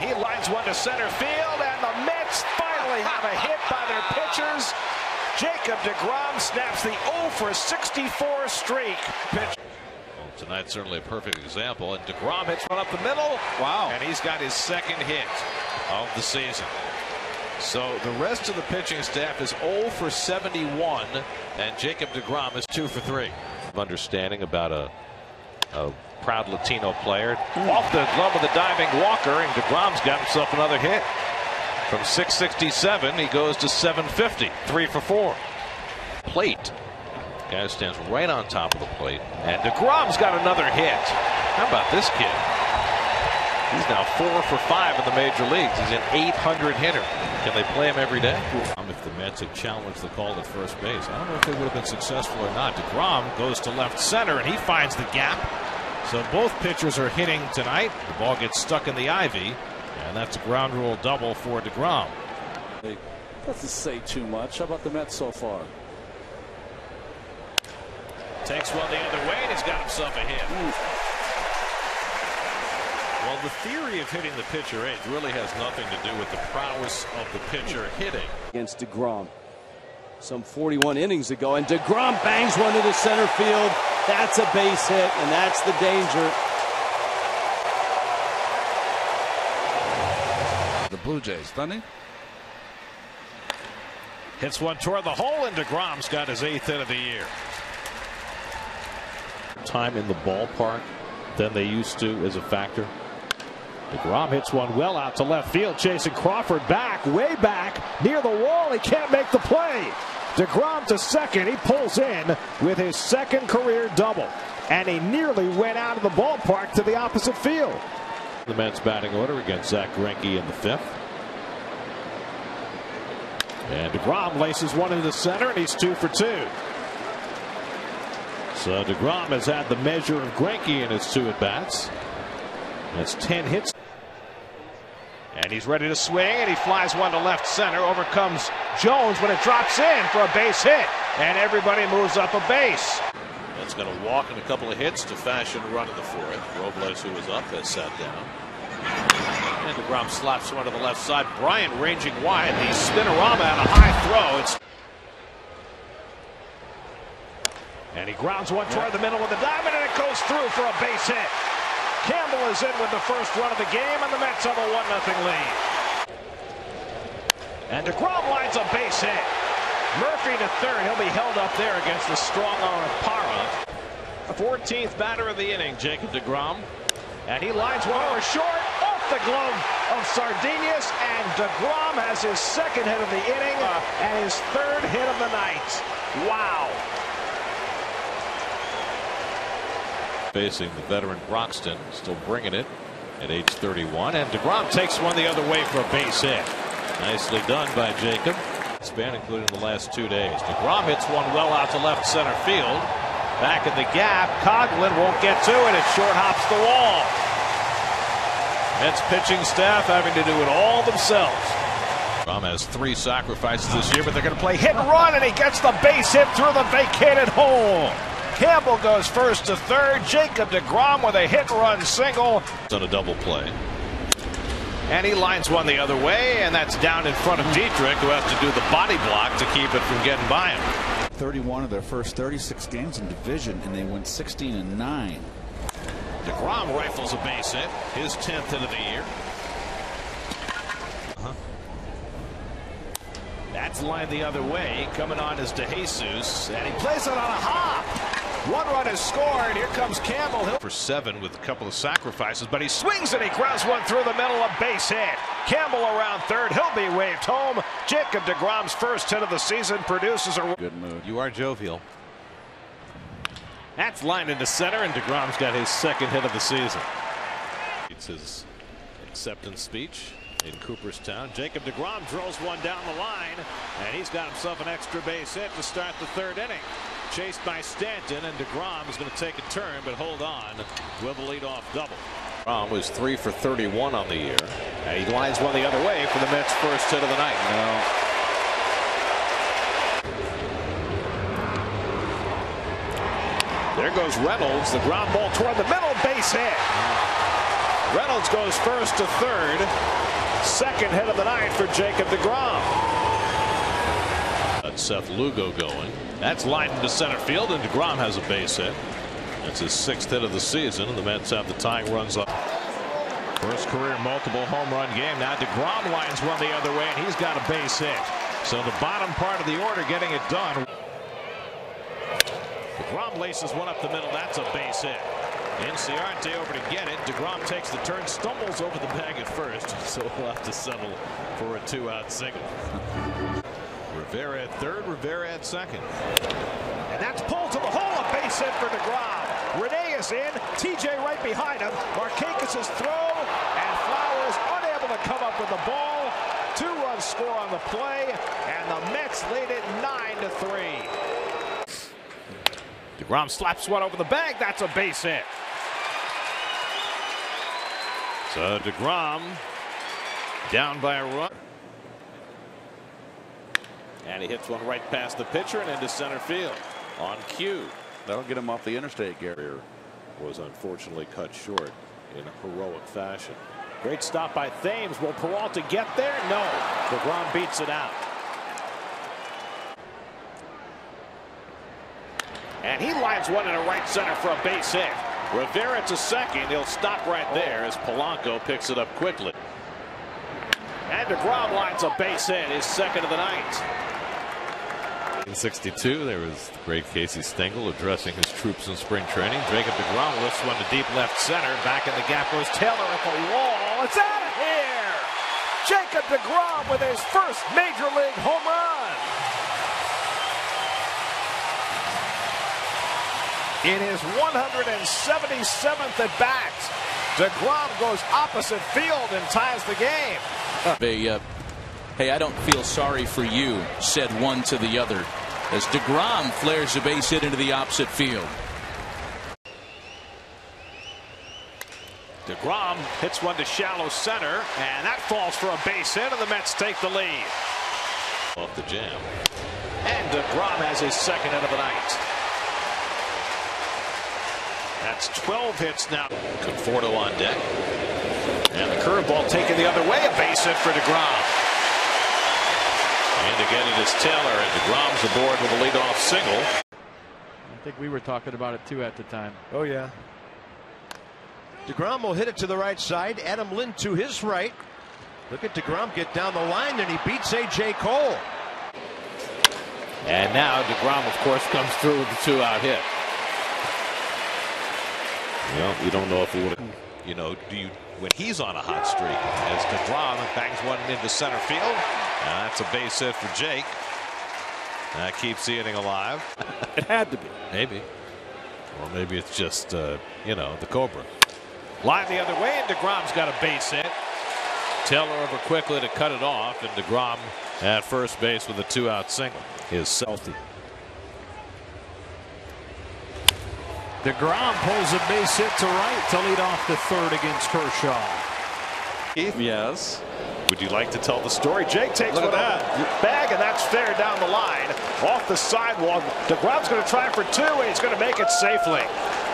he lines one to center field, and the Mets finally have a hit by their pitchers. Jacob DeGrom snaps the 0 for 64 streak. Pitch. Well, tonight's certainly a perfect example, and DeGrom hits one up the middle. Wow. And he's got his second hit of the season. So the rest of the pitching staff is 0 for 71, and Jacob DeGrom is 2 for 3. Understanding about a proud Latino player. Off the glove of the diving Walker, and DeGrom's got himself another hit. From 667, he goes to 750, 3 for 4. Plate. Guy stands right on top of the plate, and DeGrom's got another hit. How about this kid? He's now 4 for 5 in the major leagues. He's an 800 hitter. Can they play him every day? If the Mets had challenged the call at first base, I don't know if they would have been successful or not. DeGrom goes to left center, and he finds the gap. So both pitchers are hitting tonight. The ball gets stuck in the ivy, and that's a ground rule double for DeGrom. It doesn't say too much. How about the Mets so far? Takes one the other way, and he's got himself a hit. Well, the theory of hitting the pitcher eighth really has nothing to do with the prowess of the pitcher hitting. Against DeGrom. Some 41 innings ago, and DeGrom bangs one into center field. That's a base hit, and that's the danger. The Blue Jays, doesn't he? Hits one toward the hole, and DeGrom's got his 8th hit of the year. Time in the ballpark than they used to is a factor. DeGrom hits one well out to left field, chasing Crawford back, way back, near the wall. He can't make the play. DeGrom to second. He pulls in with his second career double, and he nearly went out of the ballpark to the opposite field. The Mets batting order against Zach Greinke in the 5th. And DeGrom laces one into center, and he's 2 for 2. So DeGrom has had the measure of Greinke in his 2 at-bats. That's 10 hits. And he's ready to swing, and he flies one to left center. Over comes Jones when it drops in for a base hit, and everybody moves up a base. That's going to walk in a couple of hits to fashion a run in the 4th. Robles, who was up, has sat down. And DeGrom slaps one to the left side. Bryant ranging wide. The spinorama and a high throw. And he grounds one toward the middle with the diamond, and it goes through for a base hit. Campbell is in with the first run of the game, and the Mets have a 1-0 lead. And DeGrom lines a base hit. Murphy to third. He'll be held up there against the strong arm of Parra. 14th batter of the inning, Jacob DeGrom. And he lines one over short, off the glove of Sardinius, and DeGrom has his second hit of the inning and his 3rd hit of the night. Wow. Facing the veteran Broxton, still bringing it at age 31, and DeGrom takes one the other way for a base hit. Nicely done by Jacob. Span including the last 2 days. DeGrom hits one well out to left center field. Back in the gap, Coghlan won't get to it. It short hops the wall. Mets pitching staff having to do it all themselves. DeGrom has 3 sacrifices this year, but they're going to play hit and run, and he gets the base hit through the vacated hole. Campbell goes first to third. Jacob DeGrom with a hit-run single. On a double play. And he lines one the other way, and that's down in front of Dietrich, who has to do the body block to keep it from getting by him. 31 of their first 36 games in division, and they went 16-9. DeGrom rifles a base hit, his 10th hit of the year. That's lined the other way. Coming on is DeJesus, and he plays it on a hop. 1 run is scored. Here comes Campbell. For 7 with a couple of sacrifices, but he swings and he grounds one through the middle, a base hit. Campbell around third. He'll be waved home. Jacob DeGrom's first hit of the season produces a Good mood. You are jovial. That's lined into center, and DeGrom's got his 2nd hit of the season. It's his acceptance speech in Cooperstown. Jacob DeGrom drills one down the line, and he's got himself an extra base hit to start the 3rd inning. Chased by Stanton, and DeGrom is going to take a turn, but hold on with a leadoff double. DeGrom was 3 for 31 on the year, and he lines one the other way for the Mets' first hit of the night. There goes Reynolds. The ground ball toward the middle, base hit. Reynolds goes first to third. Second hit of the night for Jacob DeGrom. That's Seth Lugo going. That's lined into center field, and DeGrom has a base hit. That's his 6th hit of the season, and the Mets have the tying runs up. First career multiple home run game. Now DeGrom lines one the other way, and he's got a base hit. So the bottom part of the order getting it done. DeGrom laces one up the middle. That's a base hit. Inciarte over to get it. DeGrom takes the turn, stumbles over the bag at first, so he'll have to settle for a 2-out single. Rivera at third, Rivera at second. And that's pulled to the hole. A base hit for DeGrom. Rene is in. TJ right behind him. Markakis' throw, and Flowers unable to come up with the ball. 2-run score on the play, and the Mets lead it 9-3. DeGrom slaps one over the bag. That's a base hit. So DeGrom down by a run. And he hits one right past the pitcher and into center field on cue. That'll get him off the interstate, Gary. Was unfortunately cut short in heroic fashion. Great stop by Thames. Will Peralta get there? No. DeGrom beats it out. And he lines one into right center for a base hit. Rivera to second. He'll stop right there as Polanco picks it up quickly. And DeGrom lines a base hit, his 2nd of the night. In '62, there was the great Casey Stengel addressing his troops in spring training. Jacob DeGrom lifts one to deep left center. Back in the gap goes Taylor at the wall. It's out of here. Jacob DeGrom with his first major league home run. In his 177th at bat, DeGrom goes opposite field and ties the game. Hey, I don't feel sorry for you, said one to the other, as DeGrom flares a base hit into the opposite field. DeGrom hits one to shallow center, and that falls for a base hit, and the Mets take the lead. Off the jam. And DeGrom has his 2nd hit of the night. That's 12 hits now. Conforto on deck. And the curveball taken the other way. A base hit for DeGrom. And again it is Taylor, and DeGrom's aboard with a leadoff single. I think we were talking about it too at the time. Oh yeah. DeGrom will hit it to the right side. Adam Lind to his right. Look at DeGrom get down the line, and he beats A.J. Cole. And now DeGrom, of course, comes through with the 2-out hit. Well, you don't know if he would have, when he's on a hot streak, as DeGrom bangs one into center field. That's a base hit for Jake. That keeps the inning alive. It had to be. Maybe. Or maybe it's just, the Cobra. Line the other way, and DeGrom's got a base hit. Taylor over quickly to cut it off, and DeGrom at first base with a 2-out single. His healthy. DeGrom pulls a base hit to right to lead off the 3rd against Kershaw. Keith? Yes. Would you like to tell the story? Jake takes one out bag, and that's fair down the line. Off the sidewall. DeGrom's going to try for 2, and he's going to make it safely.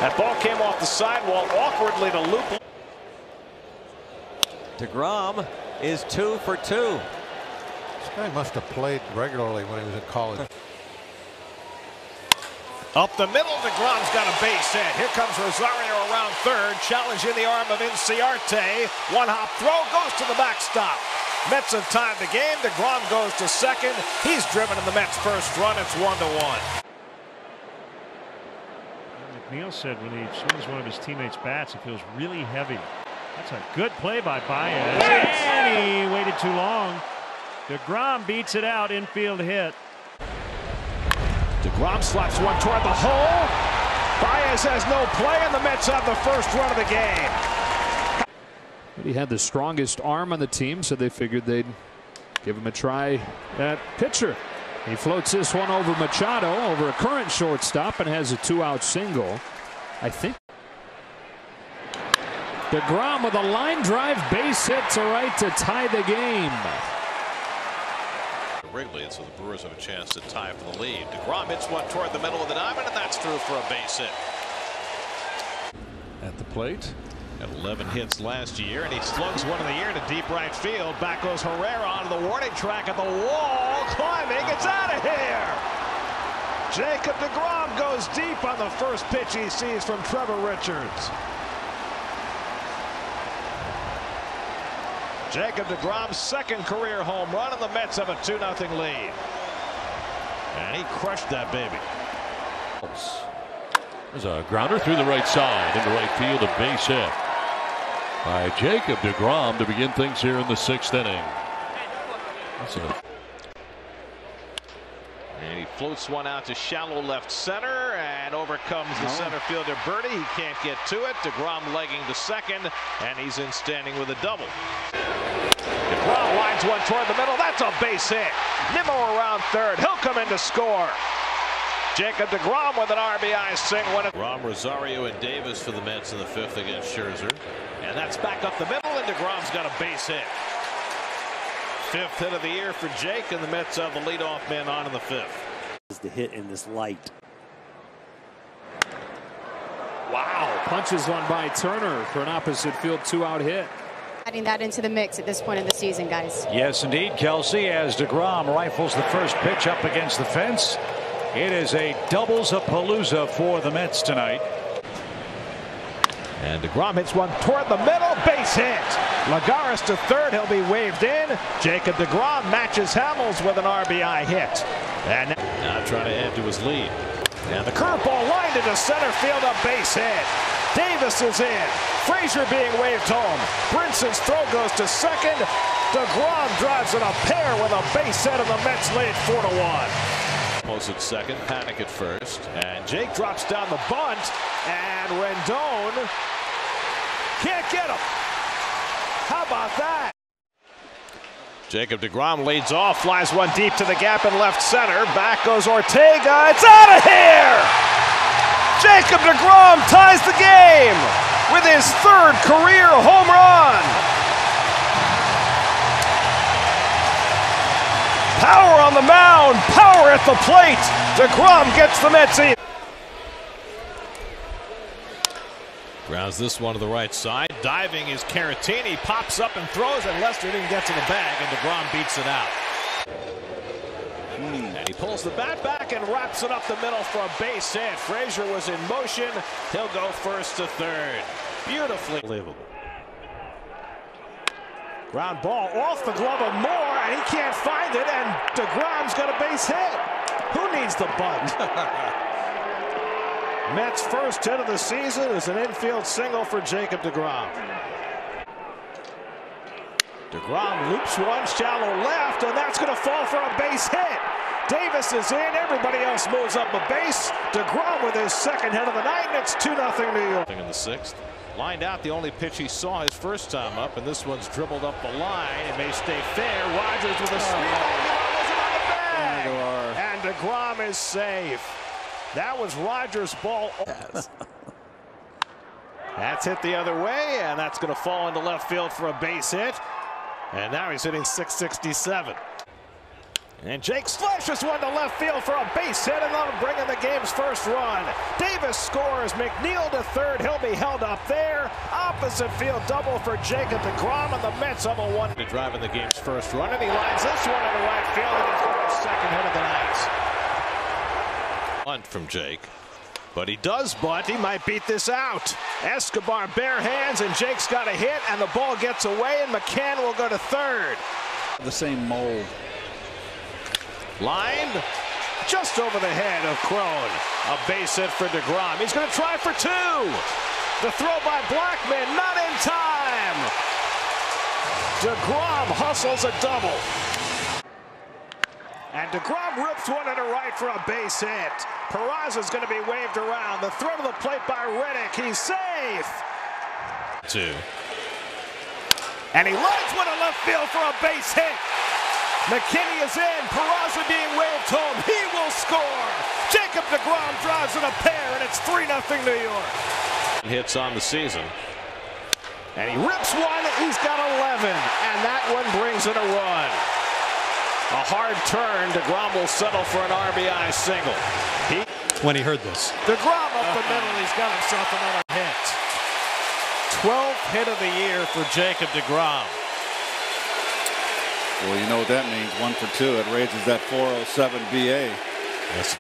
That ball came off the sidewall awkwardly to loop. DeGrom is 2 for 2. This guy must have played regularly when he was in college. Up the middle, DeGrom's got a base hit. Here comes Rosario around third, challenging the arm of Inciarte. One-hop throw goes to the backstop. Mets have tied the game. DeGrom goes to second. He's driven in the Mets' first run. It's 1-1. McNeil said when he swings one of his teammates' bats, it feels really heavy. That's a good play by Baez. And he waited too long. DeGrom beats it out, infield hit. DeGrom slaps one toward the hole. Baez has no play, and the Mets have the first run of the game. But he had the strongest arm on the team, so they figured they'd give him a try at pitcher. He floats this one over Machado, over a current shortstop, and has a 2-out single. I think DeGrom with a line drive base hit to right to tie the game. Wrigley, and so the Brewers have a chance to tie for the lead. DeGrom hits one toward the middle of the diamond, and that's through for a base hit. At the plate, Had 11 hits last year, and he slugs one in the air to deep right field. Back goes Herrera onto the warning track at the wall, climbing. It's out of here. Jacob DeGrom goes deep on the first pitch he sees from Trevor Richards. Jacob DeGrom's second career home run, and the Mets have a 2-0 lead. And he crushed that baby. There's a grounder through the right side into right field, a base hit by Jacob DeGrom to begin things here in the 6th inning. And he floats one out to shallow left center, and overcomes the center fielder Birdie. He can't get to it. DeGrom legging to second, and he's in standing with a double. DeGrom lines one toward the middle. That's a base hit. Nimmo around third. He'll come in to score. Jacob DeGrom with an RBI single. DeGrom, Rosario, and Davis for the Mets in the 5th against Scherzer. And that's back up the middle, and DeGrom's got a base hit. 5th hit of the year for Jake, and the Mets have the leadoff man on in the 5th. Is the hit in this light. Wow. Punches one by Turner for an opposite field 2-out hit. Adding that into the mix at this point in the season, guys. Yes, indeed, Kelsey, as DeGrom rifles the first pitch up against the fence. It is a doubles-a-palooza for the Mets tonight. And DeGrom hits one toward the middle. Base hit. Lagares to third. He'll be waved in. Jacob DeGrom matches Hamels with an RBI hit. And now trying to add to his lead. And the curveball lined into center field, a base hit. Davis is in. Frazier being waved home. Brinson's throw goes to second. DeGrom drives in a pair with a base hit, and the Mets lead 4-1. Close at second, Panic at first. And Jake drops down the bunt, and Rendon can't get him. How about that? Jacob DeGrom leads off, flies one deep to the gap in left center. Back goes Ortega. It's out of here! Jacob DeGrom ties the game with his 3rd career home run. Power on the mound, power at the plate. DeGrom gets the Mets in. Grounds this one to the right side. Diving is Caratini. Pops up and throws, and Lester didn't get to the bag, and DeGrom beats it out. And he pulls the bat back and wraps it up the middle for a base hit. Frazier was in motion. He'll go first to third. Beautifully believable. Ground ball off the glove of Moore, and he can't find it, and DeGrom's got a base hit. Who needs the bunt? Mets' first hit of the season is an infield single for Jacob DeGrom. DeGrom loops one shallow left, and that's going to fall for a base hit. Davis is in. Everybody else moves up a base. DeGrom with his 2nd hit of the night, and it's 2-0 New York. In the 6th. Lined out the only pitch he saw his first time up, and this one's dribbled up the line. It may stay fair. Rogers with a sweep. And DeGrom is safe. That was Rogers' ball. That's hit the other way, and that's going to fall into left field for a base hit. And now he's hitting .667. And Jake slashes one to left field for a base hit, and that'll bring in the game's first run. Davis scores. McNeil to third. He'll be held up there. Opposite field double for Jacob DeGrom, and the Mets have a 1 to drive in the game's first run, and he lines this one into right field, and he's got his 2nd hit of the night. Bunt from Jake. But he does bunt. He might beat this out. Escobar bare hands, and Jake's got a hit, and the ball gets away, and McCann will go to third. The same mold. Lined just over the head of Crone. A base hit for DeGrom. He's going to try for 2. The throw by Blackman, not in time. DeGrom hustles a double. And DeGrom rips one into right for a base hit. Peraza's going to be waved around. The throw to the plate by Reddick. He's safe. 2. And he lines one to left field for a base hit. McKinney is in. Peraza being waved home. He will score. Jacob DeGrom drives in a pair, and it's 3-0 New York. Hits on the season. And he rips one. He's got 11. And that one brings in a run. A hard turn. DeGrom will settle for an RBI single. When he heard this. DeGrom up the middle. He's got himself another hit. 12th hit of the year for Jacob DeGrom. Well, you know what that means. 1 for 2. It raises that 407 BA. Yes.